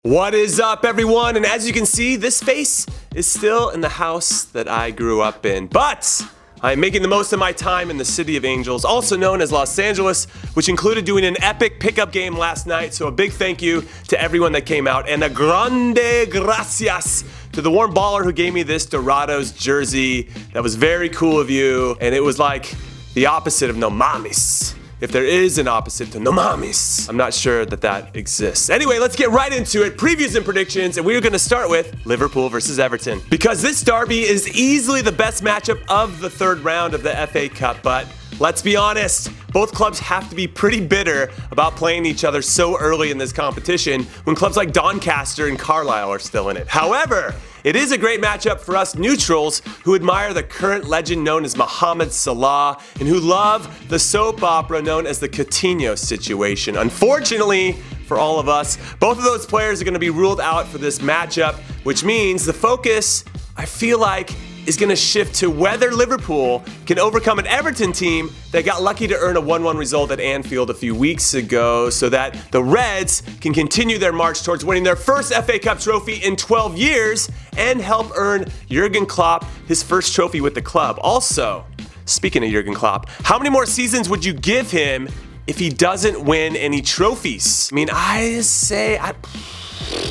What is up, everyone? And as you can see, this face is still in the house that I grew up in. But I'm making the most of my time in the City of Angels, also known as Los Angeles, which included doing an epic pickup game last night. So a big thank you to everyone that came out, and a grande gracias to the warm baller who gave me this Dorados jersey. That was very cool of you, and it was like the opposite of no mames. If there is an opposite to no mames, I'm not sure that exists. Anyway, let's get right into it. Previews and predictions, and we're gonna start with Liverpool versus Everton. Because this derby is easily the best matchup of the third round of the FA Cup, but let's be honest, both clubs have to be pretty bitter about playing each other so early in this competition when clubs like Doncaster and Carlisle are still in it. However, it is a great matchup for us neutrals who admire the current legend known as Mohamed Salah and who love the soap opera known as the Coutinho situation. Unfortunately for all of us, both of those players are going to be ruled out for this matchup, which means the focus, I feel like, is going to shift to whether Liverpool can overcome an Everton team that got lucky to earn a 1-1 result at Anfield a few weeks ago, so that the Reds can continue their march towards winning their first FA Cup trophy in 12 years and help earn Jurgen Klopp his first trophy with the club. Also, speaking of Jurgen Klopp, how many more seasons would you give him if he doesn't win any trophies? I mean, I say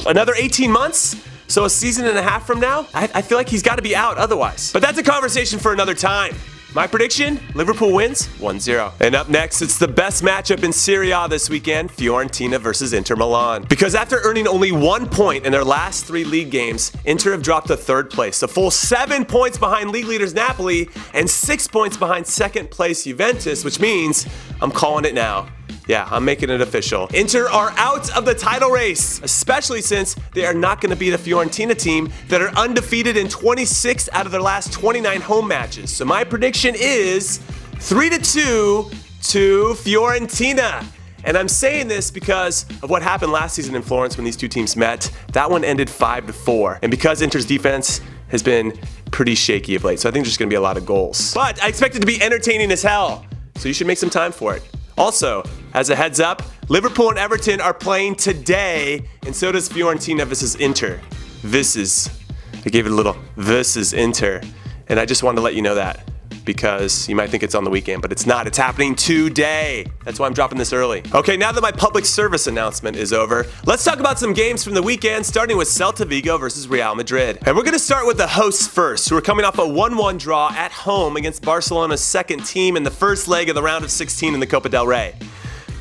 another 18 months? So a season and a half from now, I feel like he's got to be out otherwise. But that's a conversation for another time. My prediction, Liverpool wins 1-0. And up next, it's the best matchup in Serie A this weekend, Fiorentina versus Inter Milan. Because after earning only 1 point in their last 3 league games, Inter have dropped to 3rd place, a full 7 points behind league leaders Napoli and 6 points behind 2nd place Juventus, which means I'm calling it now. Yeah, I'm making it official. Inter are out of the title race, especially since they are not going to beat a Fiorentina team that are undefeated in 26 out of their last 29 home matches. So my prediction is 3-2 to Fiorentina. And I'm saying this because of what happened last season in Florence when these two teams met. That one ended 5-4. And because Inter's defense has been pretty shaky of late. So I think there's going to be a lot of goals. But I expect it to be entertaining as hell. So you should make some time for it. Also, as a heads up, Liverpool and Everton are playing today, and so does Fiorentina versus Inter. I gave it a little, this is Inter. And I just wanted to let you know that, because you might think it's on the weekend, but it's not. It's happening today. That's why I'm dropping this early. Okay, now that my public service announcement is over, let's talk about some games from the weekend, starting with Celta Vigo versus Real Madrid. And we're gonna start with the hosts first, who are coming off a 1-1 draw at home against Barcelona's second team in the first leg of the round of 16 in the Copa del Rey.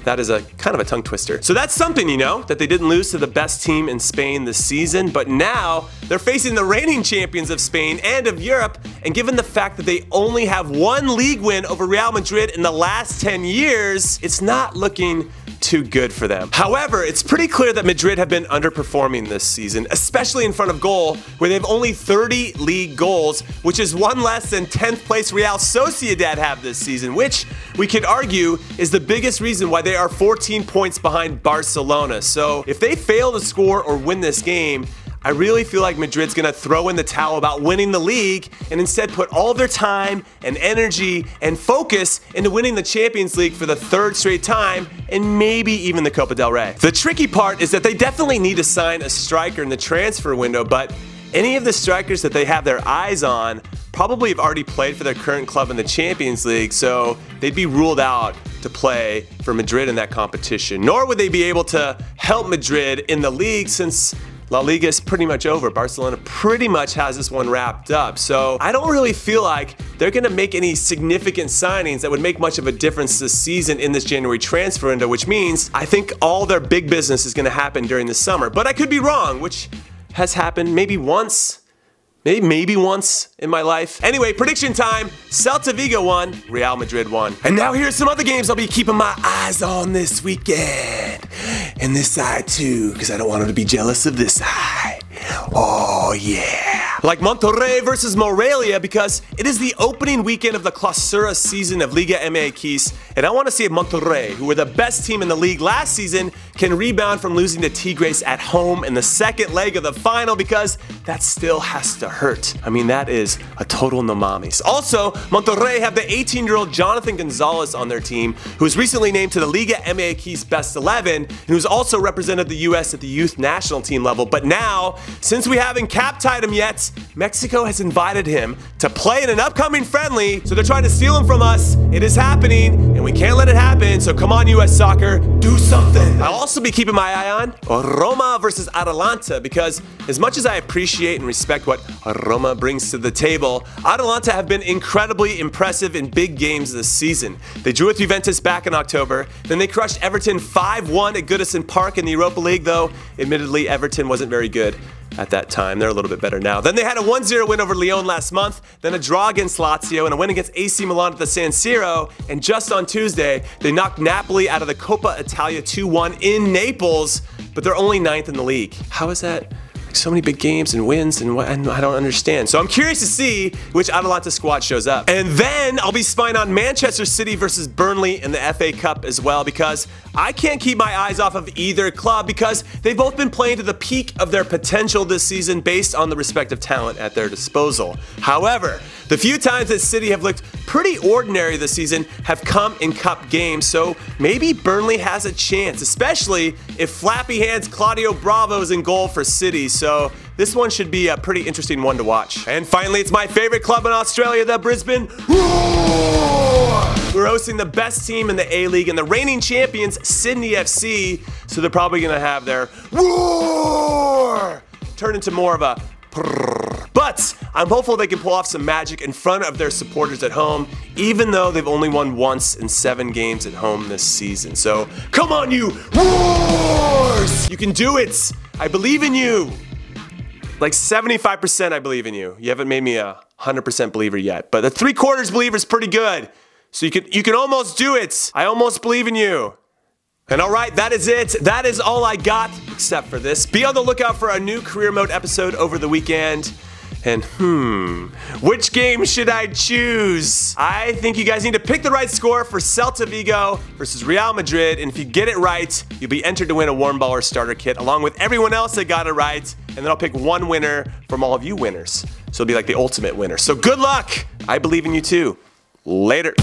That is a kind of a tongue twister. So that's something, you know, that they didn't lose to the best team in Spain this season, but now they're facing the reigning champions of Spain and of Europe, and given the fact that they only have 1 league win over Real Madrid in the last 10 years, it's not looking too good for them. However, it's pretty clear that Madrid have been underperforming this season, especially in front of goal, where they have only 30 league goals, which is 1 less than 10th place Real Sociedad have this season, which we could argue is the biggest reason why they are 14 points behind Barcelona. So if they fail to score or win this game, I really feel like Madrid's gonna throw in the towel about winning the league and instead put all their time and energy and focus into winning the Champions League for the 3rd straight time and maybe even the Copa del Rey. The tricky part is that they definitely need to sign a striker in the transfer window, but any of the strikers that they have their eyes on probably have already played for their current club in the Champions League, so they'd be ruled out to play for Madrid in that competition. Nor would they be able to help Madrid in the league since La Liga is pretty much over. Barcelona pretty much has this one wrapped up. So I don't really feel like they're gonna make any significant signings that would make much of a difference this season in this January transfer window, which means I think all their big business is gonna happen during the summer. But I could be wrong, which has happened maybe once. Maybe once in my life. Anyway, prediction time. Celta Vigo won, Real Madrid won. And now here's some other games I'll be keeping my eyes on this weekend. And this side too, because I don't want them to be jealous of this side. Oh yeah. like Monterrey versus Morelia because it is the opening weekend of the Clausura season of Liga MX, and I want to see if Monterrey, who were the best team in the league last season, can rebound from losing to Tigres at home in the second leg of the final, because that still has to hurt. I mean, that is a total no mames. Also, Monterrey have the 18-year-old Jonathan Gonzalez on their team, who was recently named to the Liga MX Best 11, and who's also represented the US at the youth national team level. But now, since we haven't cap-tied him yet, Mexico has invited him to play in an upcoming friendly, so they're trying to steal him from us. It is happening, and we can't let it happen, so come on, US Soccer, do something. I'll also be keeping my eye on Roma versus Atalanta, because as much as I appreciate and respect what Roma brings to the table, Atalanta have been incredibly impressive in big games this season. They drew with Juventus back in October, then they crushed Everton 5-1 at Goodison Park in the Europa League, though admittedly Everton wasn't very good at that time. They're a little bit better now. Then they had a 1-0 win over Lyon last month, then a draw against Lazio, and a win against AC Milan at the San Siro, and just on Tuesday, they knocked Napoli out of the Coppa Italia 2-1 in Naples, but they're only 9th in the league. How is that? So many big games and wins, and I don't understand. So I'm curious to see which Atalanta squad shows up. And then I'll be spying on Manchester City versus Burnley in the FA Cup as well, because I can't keep my eyes off of either club, because they've both been playing to the peak of their potential this season based on the respective talent at their disposal. However, the few times that City have looked pretty ordinary this season have come in cup games, so maybe Burnley has a chance, especially if Flappy Hands Claudio Bravo is in goal for City. So this one should be a pretty interesting one to watch. And finally, it's my favorite club in Australia, the Brisbane Roar. We're hosting the best team in the A-League and the reigning champions, Sydney FC, so they're probably gonna have their roar turn into more of a prrr. But I'm hopeful they can pull off some magic in front of their supporters at home, even though they've only won once in 7 games at home this season. So come on, you roars! You can do it! I believe in you! Like 75% I believe in you. You haven't made me a 100% believer yet, but the 3/4 believer is pretty good. So you can almost do it. I almost believe in you. And alright, that is it. That is all I got, except for this. Be on the lookout for a new career mode episode over the weekend. And which game should I choose? I think you guys need to pick the right score for Celta Vigo versus Real Madrid, and if you get it right, you'll be entered to win a Warm Baller starter kit along with everyone else that got it right, and then I'll pick one winner from all of you winners. So it'll be like the ultimate winner. So good luck! I believe in you too. Later.